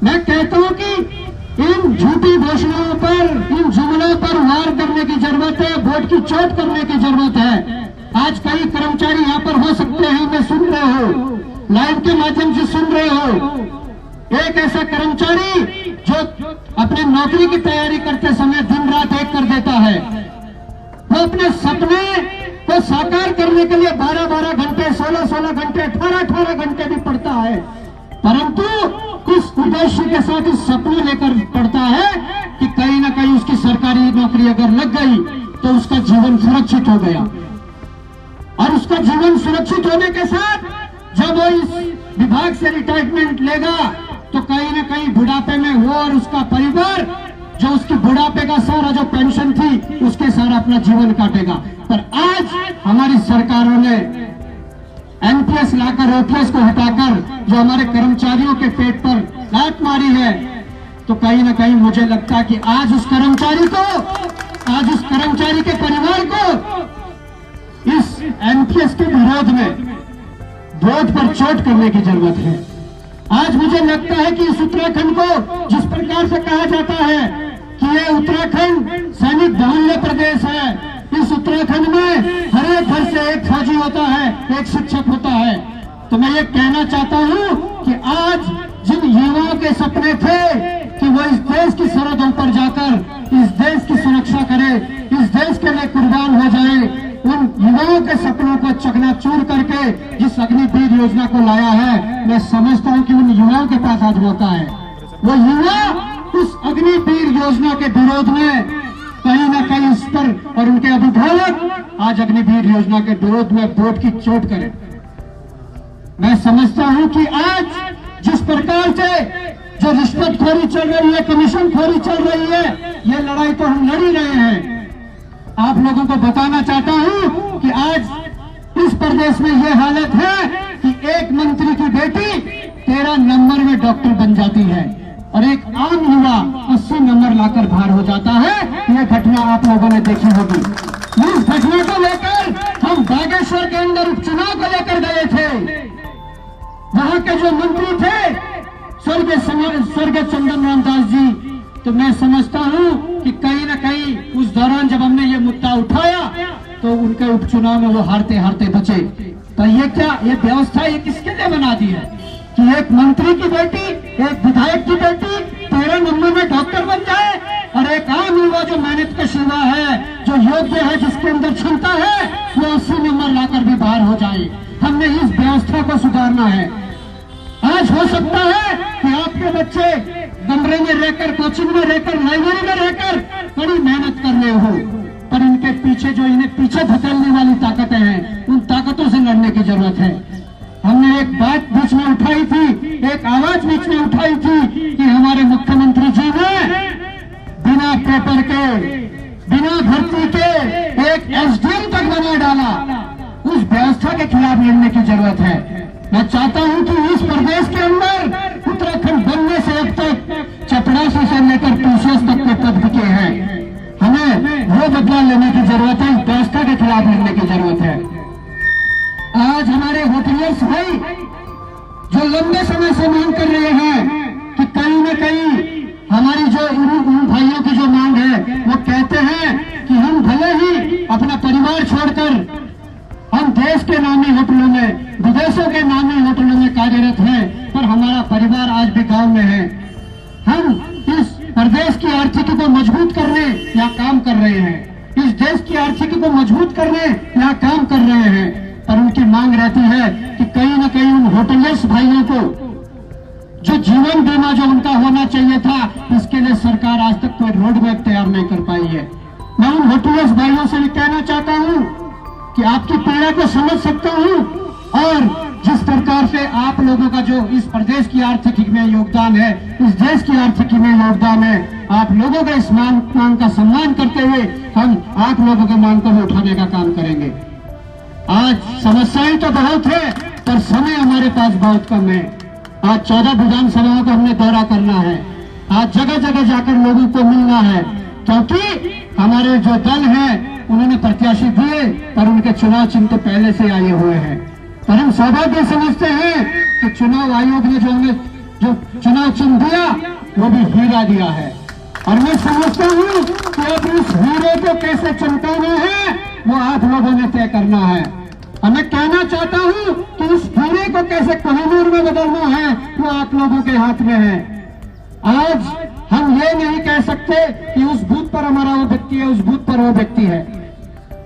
मैं कहता हूं कि इन झूठी घोषणाओं पर, इन जुमलों पर वार करने की जरूरत है, वोट की चोट करने की जरूरत है। आज कई कर्मचारी यहाँ पर हो सकते हैं, मैं सुन रहे हो, लाइव के माध्यम से सुन रहे हो। एक ऐसा कर्मचारी जो अपने नौकरी की तैयारी करते समय दिन रात एक कर देता है, वो अपने सपने को साकार करने के लिए 12-12 घंटे, 16-16 घंटे, 18-18 घंटे भी पढ़ता है, परंतु इस उद्देश्य के साथ इस सपने लेकर पढ़ता है कि कहीं ना कहीं उसकी सरकारी नौकरी अगर लग गई तो उसका जीवन सुरक्षित हो गया। और उसका जीवन सुरक्षित होने के साथ जब वो इस विभाग से रिटायरमेंट लेगा तो कहीं ना कहीं बुढ़ापे में वो और उसका परिवार जो उसकी बुढ़ापे का सारा जो पेंशन थी उसके सारा अपना जीवन काटेगा। पर आज हमारी सरकारों ने एनपीएस लाकर, ओपीएस को हटाकर जो हमारे कर्मचारियों के पेट पर लात मारी है, तो कहीं ना कहीं मुझे लगता है कि आज उस कर्मचारी को, आज उस कर्मचारी के परिवार को इस एनपीएस के विरोध में वोट पर चोट करने की जरूरत है। आज मुझे लगता है कि इस उत्तराखंड को जिस प्रकार से कहा जाता है कि ये उत्तराखंड सैनिक बाहुल्य प्रदेश है, इस उत्तराखंड में हर एक घर से एक फौजी होता है, एक शिक्षक होता है, तो मैं ये कहना चाहता हूं कि आज जिन युवाओं के सपने थे कि वो इस देश की सरहदों पर जाकर इस देश की सुरक्षा करे, इस देश के लिए कुर्बान हो जाए, उन युवाओं के सपनों को चकनाचूर करके जिस अग्निवीर योजना को लाया है, मैं समझता हूं कि उन युवाओं के पास आज मौका है। वो युवा उस अग्निवीर योजना के विरोध में कहीं ना कहीं इस पर और उनके अभिभावक आज अग्निवीर योजना के विरोध में वोट की चोट करें। मैं समझता हूं कि आज जिस प्रकार से जो रिश्वतखोरी चल रही है, कमीशनखोरी चल रही है, ये लड़ाई तो हम लड़ ही रहे हैं। आप लोगों को बताना चाहता हूं कि आज इस प्रदेश में ये हालत है कि एक मंत्री की बेटी 13 नंबर में डॉक्टर बन जाती है और एक आम युवा 80 नंबर लाकर बाहर हो जाता है। ये घटना आप लोगों ने देखी होगी। इस घटना को लेकर हम बागेश्वर के अंदर उपचुनाव को लेकर गए थे। वहां के जो मंत्री थे स्वर्गीय चंदन राम दास जी, तो मैं समझता हूं कि कहीं ना कहीं उस दौरान जब हमने ये मुद्दा उठाया तो उनके उपचुनाव में वो हारते हारते बचे। तो ये क्या, ये व्यवस्था ये किसके लिए बना दी है कि एक मंत्री की बेटी, एक विधायक की बेटी 13 नंबर में डॉक्टर बन जाए और एक आम युवा जो मेहनत का युवा है, जो योग्य है, जिसके अंदर क्षमता है, वो 80 नंबर लाकर भी बाहर हो जाए। हमने इस व्यवस्था को सुधारना है। आज हो सकता है कि आपके बच्चे कमरे में रहकर, कोचिंग में रहकर, लाइब्रेरी में रहकर बड़ी मेहनत कर रहे हो, पर इनके पीछे जो इन्हें पीछे धकेलने वाली ताकतें हैं, उन ताकतों से लड़ने की जरूरत है। हमने एक बात बीच में उठाई थी, एक आवाज बीच में उठाई थी कि हमारे मुख्यमंत्री जी ने बिना पेपर के, बिना भर्ती के एक एसडीएम तक बना डाला। उस व्यवस्था के खिलाफ लड़ने की जरूरत है। मैं चाहता हूं कि इस प्रदेश के अंदर उत्तराखंड बनने से अब तक चपरासी से लेकर पीसीएस तक के पद बिके हैं। हमें वो बदलाव लेने की जरूरत है, इस व्यवस्था के खिलाफ लड़ने की जरूरत है। आज हमारे होटलियर्स भाई जो लंबे समय से मांग कर रहे हैं कि कहीं न कहीं हमारी जो उन भाइयों की जो मांग है, वो कहते हैं कि हम भले ही अपना परिवार छोड़कर हम देश के नामी होटलों में, विदेशों के नामी होटलों में कार्यरत हैं, पर हमारा परिवार आज भी गांव में है। हम इस प्रदेश की आर्थिकी को मजबूत करने यहाँ काम कर रहे हैं, इस देश की आर्थिकी को मजबूत करने यहाँ काम कर रहे हैं, पर उनकी मांग रहती है कि कहीं न कहीं उन होटलियर्स भाइयों को जो जीवन बीमा जो उनका होना चाहिए था, इसके लिए सरकार आज तक कोई रोड मैप तैयार नहीं कर पाई है। मैं उन होटलियर्स भाइयों से भी कहना चाहता हूं कि आपकी पीड़ा को समझ सकता हूं और जिस प्रकार से आप लोगों का जो इस प्रदेश की आर्थिकी में योगदान है, इस देश की आर्थिकी में योगदान है, आप लोगों के इस मांग का सम्मान करते हुए हम आप लोगों के मांग को उठाने का काम करेंगे। आज समस्याएं तो बहुत है, पर समय हमारे पास बहुत कम है। आज 14 विधानसभाओं का हमने दौरा करना है, आज जगह जगह जाकर लोगों को मिलना है, क्योंकि हमारे जो दल हैं उन्होंने प्रत्याशी दिए, पर उनके चुनाव चिन्ह तो पहले से आए हुए हैं। पर हम सौभाग्य समझते हैं कि चुनाव आयोग ने जो हमें जो चुनाव चिन्ह दिया वो भी हीरा दिया है। और मैं समझता हूँ कि अब इस हीरे को कैसे चमकाना है वो आप लोगों ने तय करना है। और मैं कहना चाहता हूँ कि इस हीरे को कैसे कोहिनूर में बदलना है वो आप लोगों के हाथ में है। आज हम ये नहीं कह सकते कि उस बूथ पर हमारा वो व्यक्ति है, उस बूथ पर वो व्यक्ति है।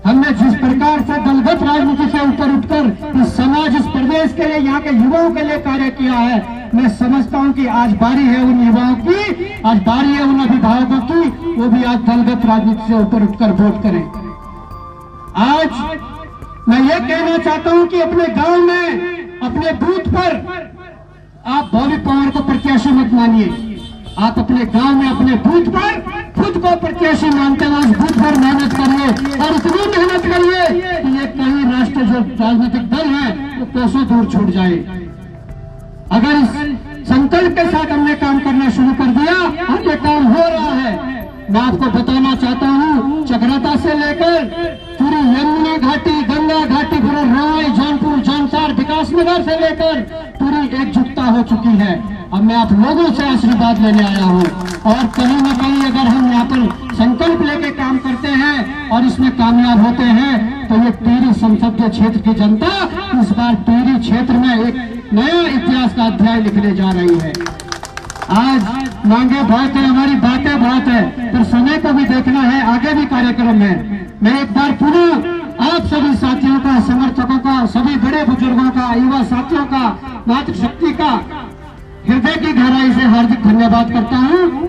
हमने जिस प्रकार से दलगत राजनीति से ऊपर उठकर इस समाज, इस प्रदेश के लिए, यहाँ के युवाओं के लिए कार्य किया है, मैं समझता हूँ कि आज बारी है उन युवाओं की, आज बारी है उन अभिभावकों की, वो भी आज दलगत राजनीति से ऊपर उठकर वोट करें। आज मैं ये कहना चाहता हूँ कि अपने गांव में, अपने बूथ पर आप बॉबी पवार को प्रत्याशी मत मानिए। आप अपने गांव में, अपने बूथ पर खुद को प्रत्याशी मानते हैं, उस बूथ पर मेहनत करिए और इतनी मेहनत करिए कि ये कहीं राष्ट्रीय जो राजनीतिक दल है वो कोसों दूर छूट जाए। अगर इस संकल्प के साथ हमने काम करना शुरू कर दिया, हमने काम हो रहा है। मैं आपको बताना चाहता हूँ, चक्राता से लेकर पूरी यमुना घाटी, गंगा घाटी, पूरा राय, जौनपुर, जौनसार, विकासनगर से लेकर पूरी एकजुटता हो चुकी है। अब मैं आप लोगों से आशीर्वाद लेने आया हूँ और कहीं न कहीं अगर हम यहाँ पर संकल्प लेके काम करते हैं और इसमें कामयाब होते हैं तो ये टिहरी संसदीय क्षेत्र की जनता इस बार टिहरी क्षेत्र में एक नया इतिहास का अध्याय लिखने जा रही है। आज मांगे बहुत है, हमारी बातें बहुत है, पर समय को भी देखना है, आगे भी कार्यक्रम है। मैं एक बार पुनः आप सभी साथियों का, समर्थकों का, सभी बड़े बुजुर्गों का, युवा साथियों का, मातृशक्ति का हृदय की गहराई से हार्दिक धन्यवाद करता हूँ।